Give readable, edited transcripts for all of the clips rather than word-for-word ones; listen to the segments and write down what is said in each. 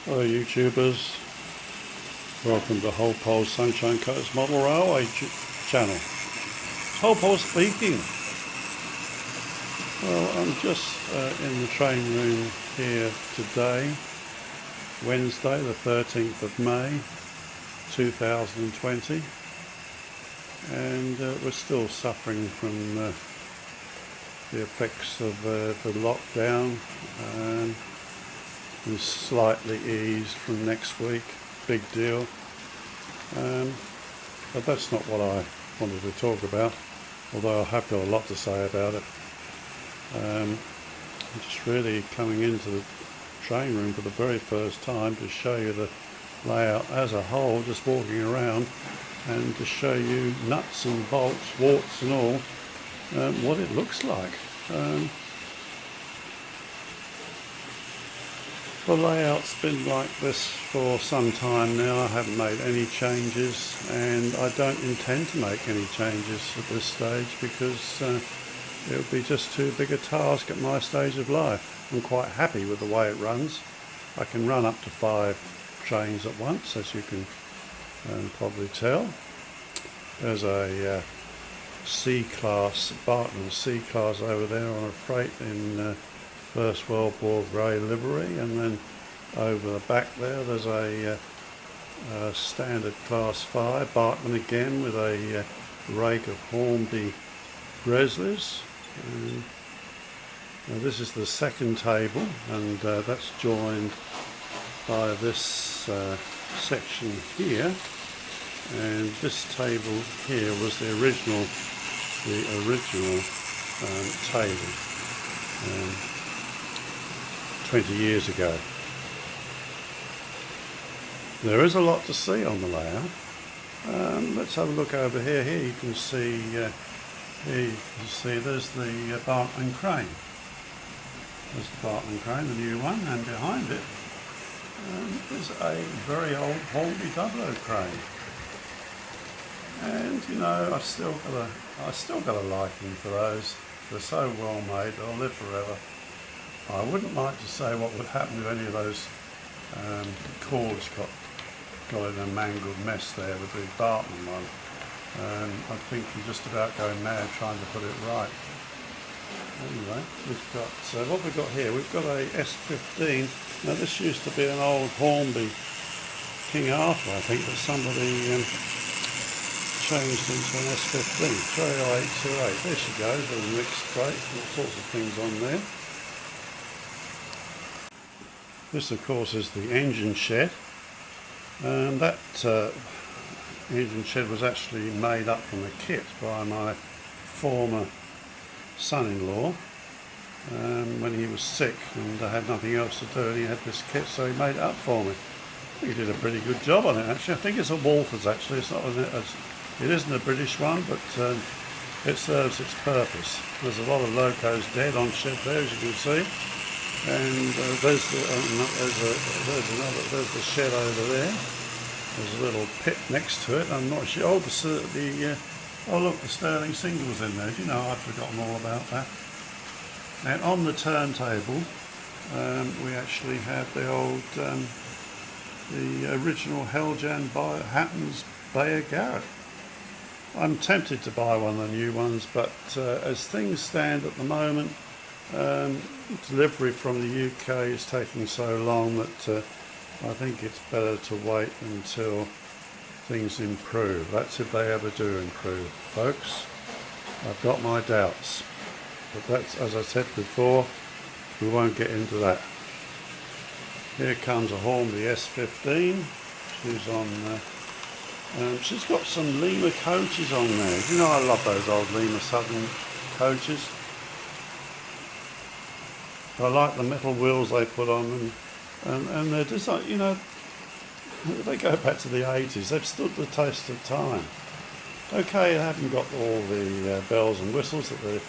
Hello YouTubers, welcome to Whole Pole Sunshine Coast Model Railway channel. It's Whole Pole speaking. Well, I'm just in the train room here today, Wednesday the 13th of May 2020, and we're still suffering from the effects of the lockdown. And slightly eased from next week, big deal. But that's not what I wanted to talk about, although I have got a lot to say about it. I'm just really coming into the train room for the very first time to show you the layout as a whole, just walking around, and to show you nuts and bolts, warts and all, what it looks like. The layout's been like this for some time now. I haven't made any changes, and I don't intend to make any changes at this stage because it would be just too big a task at my stage of life. I'm quite happy with the way it runs. I can run up to 5 trains at once, as you can probably tell. There's a C-class, Barton C-class over there on a freight in First World War grey livery, and then over the back there's a standard class 5 Bartman again with a rake of Hornby Graceville. This is the second table, and that's joined by this section here, and this table here was the original table 20 years ago. There is a lot to see on the layout. Let's have a look over here. Here you can see, there's the Bartman crane. There's the Bartman crane, the new one, and behind it is a very old Hornby Double crane. And you know, I still got a liking for those. They're so well made, they'll live forever. I wouldn't like to say what would happen if any of those cords got in a mangled mess there with the Bartman one. I think you're just about going mad trying to put it right. Anyway, we've got what we've got here. We've got a S15. Now this used to be an old Hornby King Arthur, I think, that somebody changed into an S15. 30828. There she goes with a mixed crate, all sorts of things on there. This, of course, is the engine shed. That engine shed was actually made up from a kit by my former son-in-law when he was sick and I had nothing else to do, and he had this kit, so he made it up for me. I think he did a pretty good job on it, actually. I think it's a Walters, actually. It's not it isn't a British one, but it serves its purpose. There's a lot of locos dead on shed there, as you can see. And there's the shed over there. There's a little pit next to it. I'm not sure. Oh, oh look, the Sterling single's in there. Do you know, I'd forgotten all about that. And on the turntable, we actually have the old, the original Helljan Hattons Bayer Garrett. I'm tempted to buy one of the new ones, but as things stand at the moment, delivery from the UK is taking so long that I think it's better to wait until things improve. That's if they ever do improve, folks. I've got my doubts, but that's, as I said before, we won't get into that. Here comes a Hornby S15. She's on she's got some Lima coaches on there. You know, I love those old Lima Southern coaches. I like the metal wheels they put on them, and they're just like, you know, they go back to the 80s. They've stood the test of time. Okay, they haven't got all the bells and whistles that the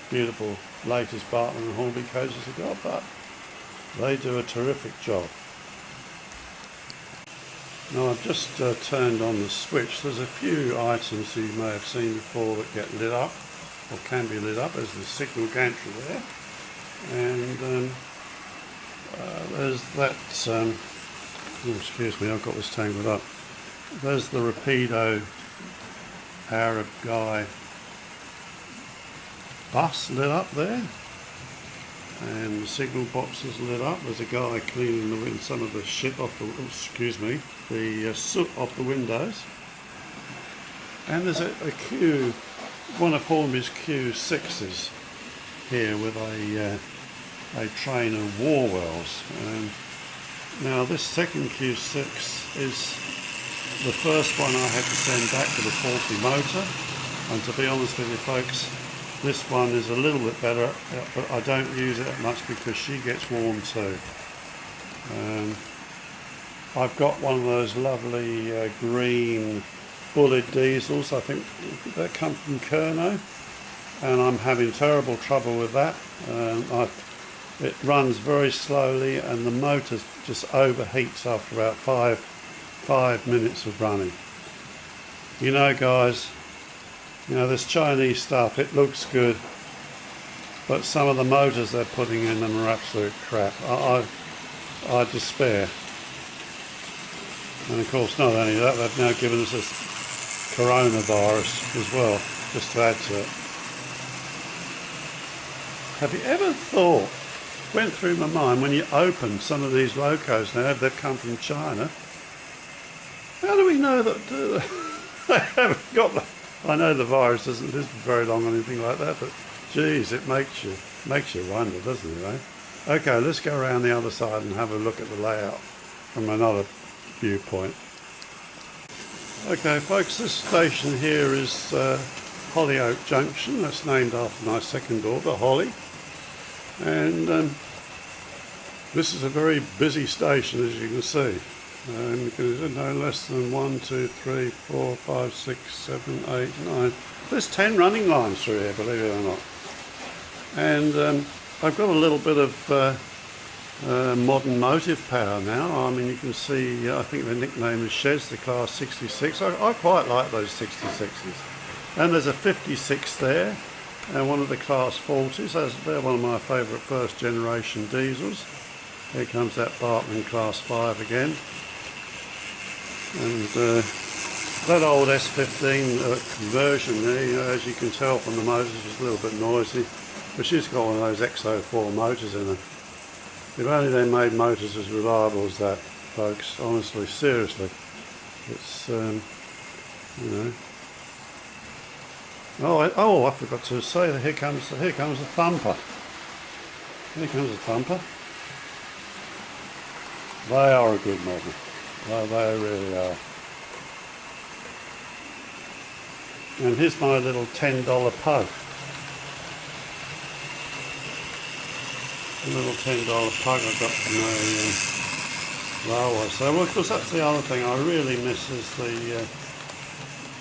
beautiful latest Bartman and Hornby coaches have got, but they do a terrific job. Now I've just turned on the switch. There's a few items you may have seen before that get lit up, or can be lit up. There's the signal gantry there. And there's that Oh, excuse me, I've got this tangled up. There's the Rapido Arab guy bus lit up there, and the signal box is lit up. There's a guy cleaning some of the shit off the, the soot off the windows. And there's a Q, one of Hornby's Q6s here with a train of Warwells. Now this second Q6 is the first one I had to send back with a faulty motor, and to be honest with you folks, this one is a little bit better, but I don't use it that much because she gets warm too. I've got one of those lovely green bullet diesels, I think they come from Kerno, and I'm having terrible trouble with that. It runs very slowly and the motor just overheats after about five minutes of running. You know guys, you know this Chinese stuff, it looks good, but some of the motors they're putting in them are absolute crap. I despair. And of course not only that, they've now given us this coronavirus as well, just to add to it. Have you ever thought, went through my mind, when you open some of these locos now, they've come from China, how do we know that they haven't got the, I know the virus doesn't live for very long or anything like that, but geez, it makes you wonder, doesn't it, eh? Okay, let's go around the other side and have a look at the layout from another viewpoint. Okay folks, this station here is Oak Junction. That's named after my second daughter, Holly. And this is a very busy station, as you can see. There's no less than 1, 2, 3, 4, 5, 6, 7, 8, 9. There's 10 running lines through here, believe it or not. And I've got a little bit of modern motive power now. I mean, you can see, I think the nickname is Shez, the Class 66. I quite like those 66s. And there's a 56 there, and one of the Class 40s. They're one of my favourite first generation diesels. Here comes that Bartman Class 5 again. And that old S15 conversion there, you know, as you can tell from the motors, was a little bit noisy. But she's got one of those XO4 motors in her. If only they made motors as reliable as that, folks. Honestly, seriously. It's, you know. Oh, I forgot to say that here comes the thumper. Here comes the thumper. They are a good model. They really are. And here's my little $10 pug. A little $10 pug I got from a railway. So, well, of course, that's the other thing I really miss is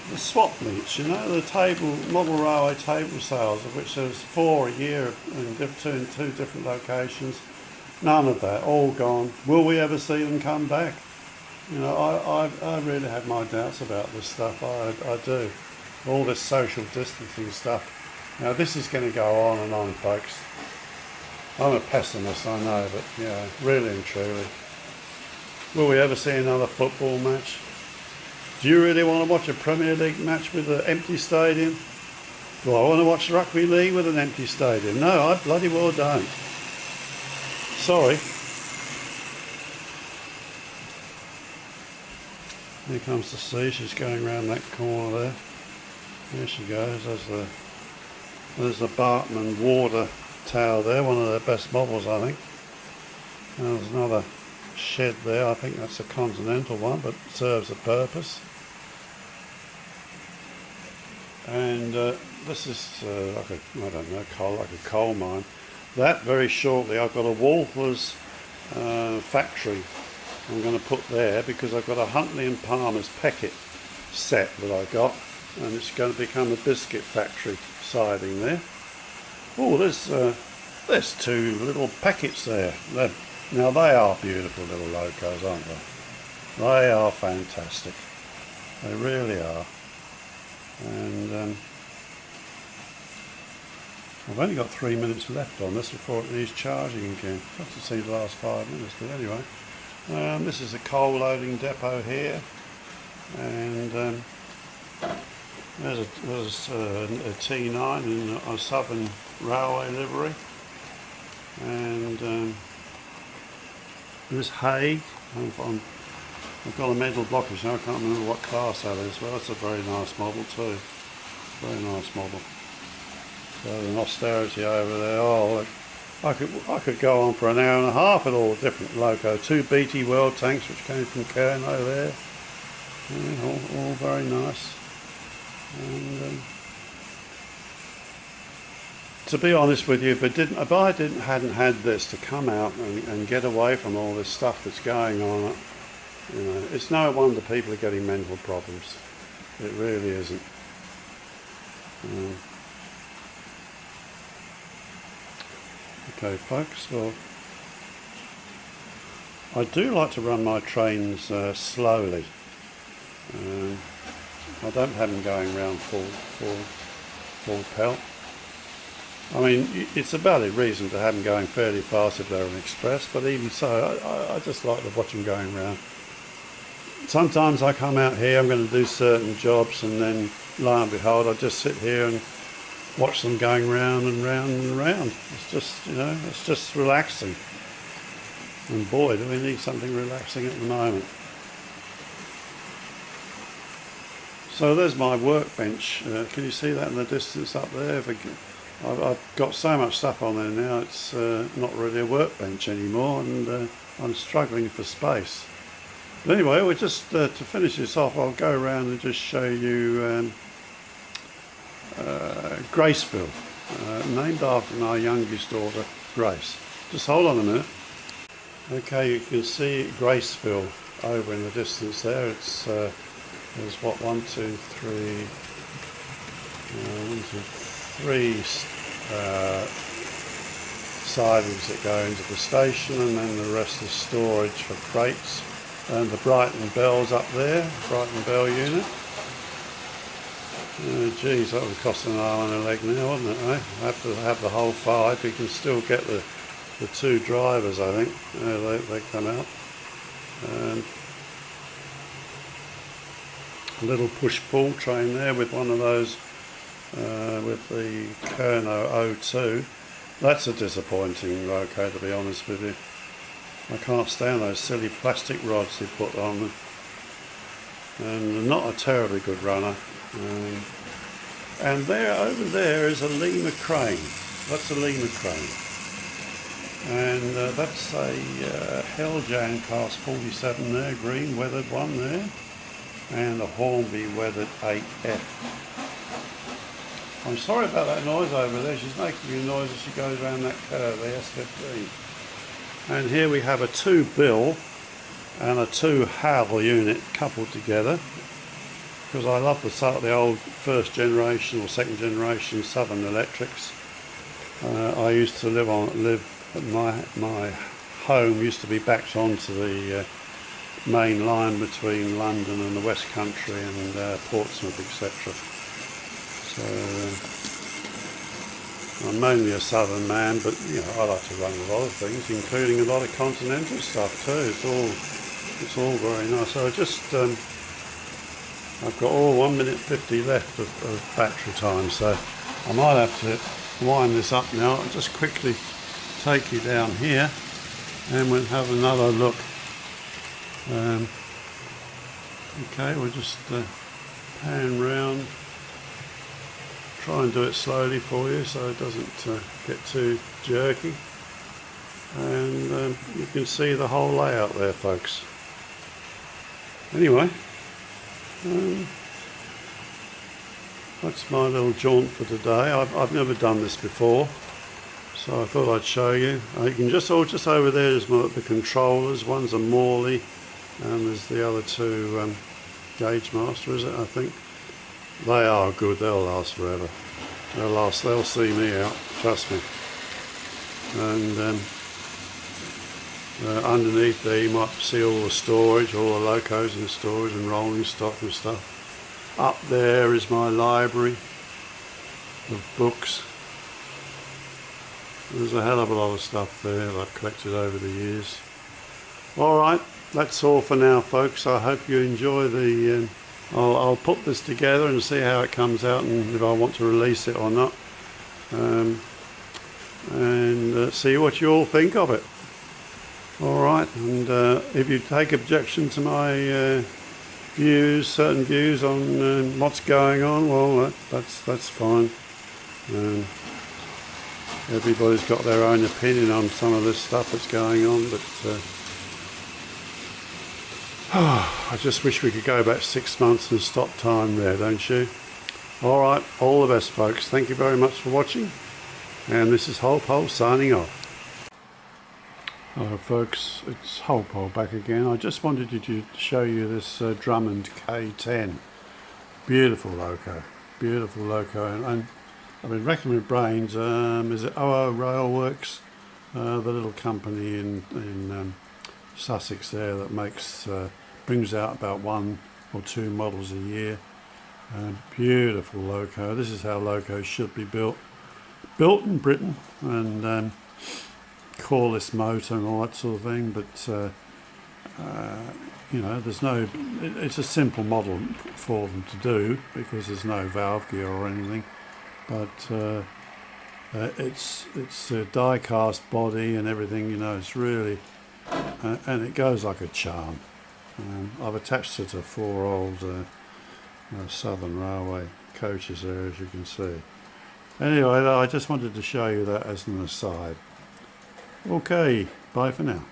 the swap meets, you know, the model railway table sales, of which there's 4 a year in two different locations. None of that, all gone. Will we ever see them come back? You know, I really have my doubts about this stuff. I do. All this social distancing stuff. Now, this is going to go on and on, folks. I'm a pessimist, I know, but yeah, really and truly. Will we ever see another football match? Do you really want to watch a Premier League match with an empty stadium? Do I want to watch Rugby League with an empty stadium? No, I bloody well don't. Sorry. Here comes the sea, she's going around that corner there. There she goes, there's the Bartman water tower there, one of their best models I think. And there's another shed there, I think that's a Continental one, but serves a purpose. And this is like a, I don't know, like a coal mine. That very shortly I've got a Walther's factory I'm going to put there because I've got a Huntley and Palmer's Peckett set that I got, and it's going to become a biscuit factory siding there. Oh, there's two little Pecketts there. Now they are beautiful little locos, aren't they? They are fantastic. They really are. And I've only got 3 minutes left on this before it needs charging again. I have to see the last 5 minutes, but anyway. This is a coal loading depot here, and there's a T9 in a Southern Railway livery, and this hay. I've got a mental blockage now, I can't remember what class that is, but that's a very nice model too. Very nice model. So an austerity over there. Oh, look, I could go on for an hour and a half with all the different loco. 2 BT World tanks which came from Kerno there. Yeah, all very nice. And to be honest with you, if I hadn't had this to come out and get away from all this stuff that's going on, you know, it's no wonder people are getting mental problems. It really isn't. Okay, folks. Well, I do like to run my trains slowly. I don't have them going around full pelt. I mean, it's a valid reason to have them going fairly fast if they're an express, but even so, I just like to watch them going around. Sometimes I come out here, I'm going to do certain jobs, and then lo and behold, I just sit here and watch them going round and round and round. It's just, you know, it's just relaxing. And boy, do we need something relaxing at the moment. So there's my workbench. Can you see that in the distance up there? I've got so much stuff on there now, it's not really a workbench anymore, and I'm struggling for space. But anyway, we'll just, to finish this off, I'll go around and just show you Graceville, named after my youngest daughter, Grace. Just hold on a minute. Okay, you can see Graceville over in the distance there. It's there's what, 1, 2, 3, 3 sidings that go into the station, and then the rest is storage for crates. And the Brighton Bell's up there, Brighton Bell unit. Geez, that would cost an arm and a leg now, wouldn't it, eh? Have to have the whole 5. You can still get the 2 drivers, I think. They come out. A little push-pull train there with one of those, with the Kerno 02. That's a disappointing loco, to be honest with you. I can't stand those silly plastic rods they put on them. And not a terribly good runner. And over there is a Lima crane. That's a Lima crane. And that's a Helljan class 47 there, green weathered one there. And a Hornby weathered 8F. I'm sorry about that noise over there. She's making a noise as she goes around that curve, the S15. And here we have a 2 Bill and a 2 Hal unit coupled together, because I love the old first generation or second generation Southern Electrics. I used to my home used to be backed onto the main line between London and the West Country and Portsmouth, etc. So I'm mainly a Southern man, but you know, I like to run a lot of things, including a lot of continental stuff too. It's all very nice. So I've got all 1 minute 50 left of battery time, so I might have to wind this up now. I'll just quickly take you down here and we'll have another look. Okay, we'll just pan round, try and do it slowly for you so it doesn't get too jerky, and you can see the whole layout there, folks. Anyway, that's my little jaunt for today. I've never done this before, so I thought I'd show you. You can just over there is the controllers. One's a Morley, and there's the other 2 Gauge Master, is it, I think. They are good, they'll last forever. They'll see me out, trust me. And underneath there you might see all the storage, all the locos in storage and rolling stock and stuff. Up there is my library of books. There's a hell of a lot of stuff there that I've collected over the years. Alright, that's all for now, folks. I hope you enjoy the I'll put this together and see how it comes out and if I want to release it or not, and see what you all think of it. Alright, and if you take objection to my certain views on what's going on, well, that's fine. Everybody's got their own opinion on some of this stuff that's going on, but I just wish we could go back 6 months and stop time there, don't you? Alright, all the best, folks. Thank you very much for watching, and this is Holpole signing off. Hello folks, it's Holpole back again. I just wanted to show you this Drummond K10. Beautiful loco, and I've been racking my brains. Is it OO Railworks, the little company in Sussex there that makes brings out about 1 or 2 models a year. Beautiful loco. This is how locos should be built in Britain, and cordless motor and all that sort of thing. But you know, it's a simple model for them to do because there's no valve gear or anything. But it's a die cast body and everything, you know. It's really and it goes like a charm. I've attached it to 4 old Southern Railway coaches there, as you can see. Anyway, I just wanted to show you that as an aside. Okay, bye for now.